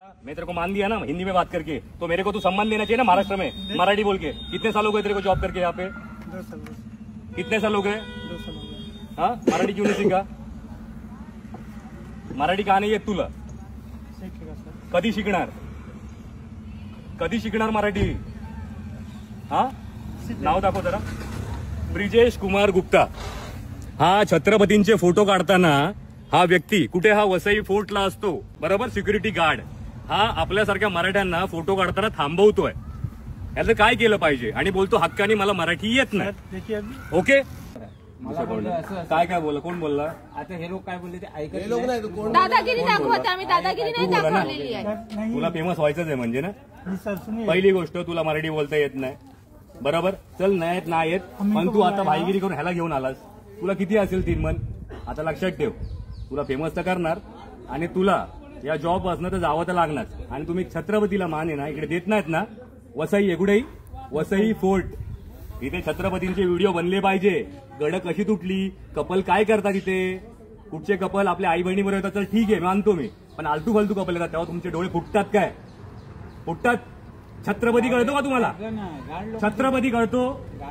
मैं तेरे को मान दिया ना हिंदी में बात करके, तो मेरे को तू सम्मान देना चाहिए ना महाराष्ट्र में मराठी बोल के। कितने साल हो गए तेरे को जॉब करके यहाँ पे? 2 साल। कितने साल हो गए? 2 साल हो गए। हाँ, मराठी क्यों नहीं सीखा? मराठी का नाही येत तुला? शिकेगा सर। कधी शिकणार? कधी शिकणार मराठी? हा, नाव दाखव जरा। ब्रिजेश कुमार गुप्ता। हा छत्रपतींचे फोटो काढताना हा व्यक्ती कुठे? हा वसई फोर्टला असतो, बरोबर, सिक्युरिटी गार्ड। हा आपल्यासारख्या मराठ्यांना फोटो काढताना थांबवतोय। याचं काय केलं पाहिजे? आणि बोलतो हक्काने मला मराठी येत नाही। देखिए अभी ओके, काय काय बोलला? कोण बोलला? आता हे लोक काय बोलले ते ऐकत हे लोक नाही तो कोण दादागिरी दाखवत आम्ही दादागिरी नाही दाखवलेली आहे। नहीं तुला फेमस व्हायचंच आहे म्हणजे ना? जी सर सुनिए। पहिली गोष्ट, तुला मराठी बोलता येत नाही, बरोबर? चल नाही येत, पण तू आता भाईगिरी करून ह्याला घेऊन आलास। तुला किती असेल 3 मन? आता लक्षात ठेव, तुला फेमस तर करणार आणि तुला या जॉब असणं तर जावं तर लागणार। आणि तुम्ही छत्रपतीला मान आहे ना इकडे देत नाहीत ना? वसई एकुडेही वसई फोर्ट, इथे छत्रपतींचे व्हिडिओ बनले पाहिजे। गड कशी तुटली, कपल काय करतात इथे, कुठचे कपल आपल्या आई बहिणी बरोबर येतात तर ठीक आहे, मानतो मी, पण आलतू फालतू कपल येतात तेव्हा तुमचे डोळे फुटतात काय? फुटतात? छत्रपती कळतो का तुम्हाला? छत्रपती कळतो?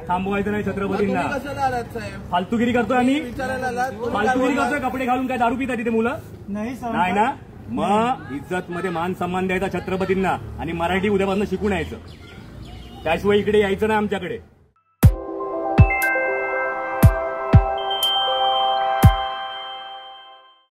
थांबवायचं नाही छत्रपतींना। कशाला आलात साहेब? फालतूगिरी करतोय आणि विचारायला आलात? फालतूगिरी करतोय, कपडे घालून काय दारू पितात इथे मुलं? नहीं सर। नाही ना? मग इज्जत मध्ये मान सन्मान द्यायचा छत्रपतींना आणि मराठी उद्यापासून शिकून यायचं, त्याशिवाय इकडे यायचं नाही आमच्याकडे।